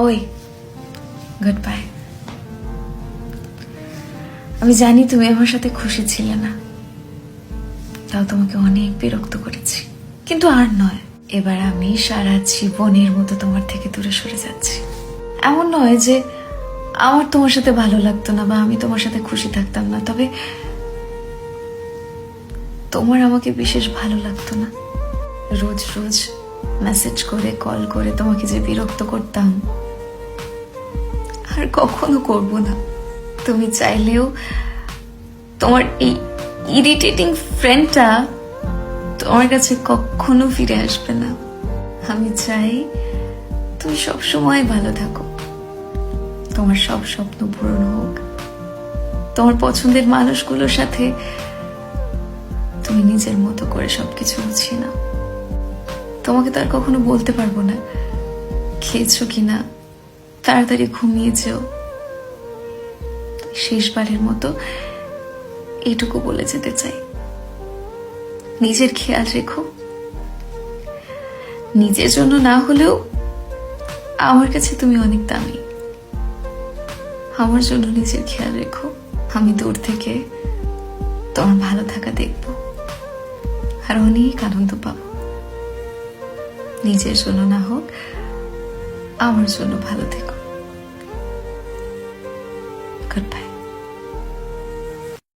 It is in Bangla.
ওই গুড বাই। আমি জানি তুমি আমার সাথে খুশি ছিলে না, তাও তোমাকে অনেক বিরক্ত করেছি, কিন্তু আর নয়। এবার আমি সারা জীবনের মতো তোমার থেকে দূরে সরে যাচ্ছি। এমন নয় যে আমার তোমার সাথে ভালো লাগতো না বা আমি তোমার সাথে খুশি থাকতাম না, তবে তোমার আমাকে বিশেষ ভালো লাগতো না। রোজ রোজ মেসেজ করে কল করে তোমাকে যে বিরক্ত করতাম, আর কখনো করব না। তুমি চাইলেও তোমার এই ইরিটেটিং ফ্রেন্ডটা তোমার কাছে কখনো ফিরে আসবে না। আমি চাই তুমি সব সময় ভালো থাকো, তোমার সব স্বপ্ন পূরণ হোক, তোমার পছন্দের মানুষগুলোর সাথে তুমি নিজের মতো করে সবকিছু গুছিয়ে নাও। তোমাকে তো আর কখনো বলতে পারবো না খেয়েছো কিনা, তাড়াতাড়ি ঘুমিয়ে যেও। শেষবারের মতো এইটুকু বলে যেতে চাই, নিজের খেয়াল রেখো। নিজের জন্য না হলেও আমার কাছে তুমি অনেক দামি। আমার জন্য নিজের খেয়াল রেখো। আমি দূর থেকে তোমার ভালো থাকা দেখবো আর অনেক আনন্দ পাবো। নিজের জন্য না হোক, আমার জন্য ভালো থেকো। Good bye.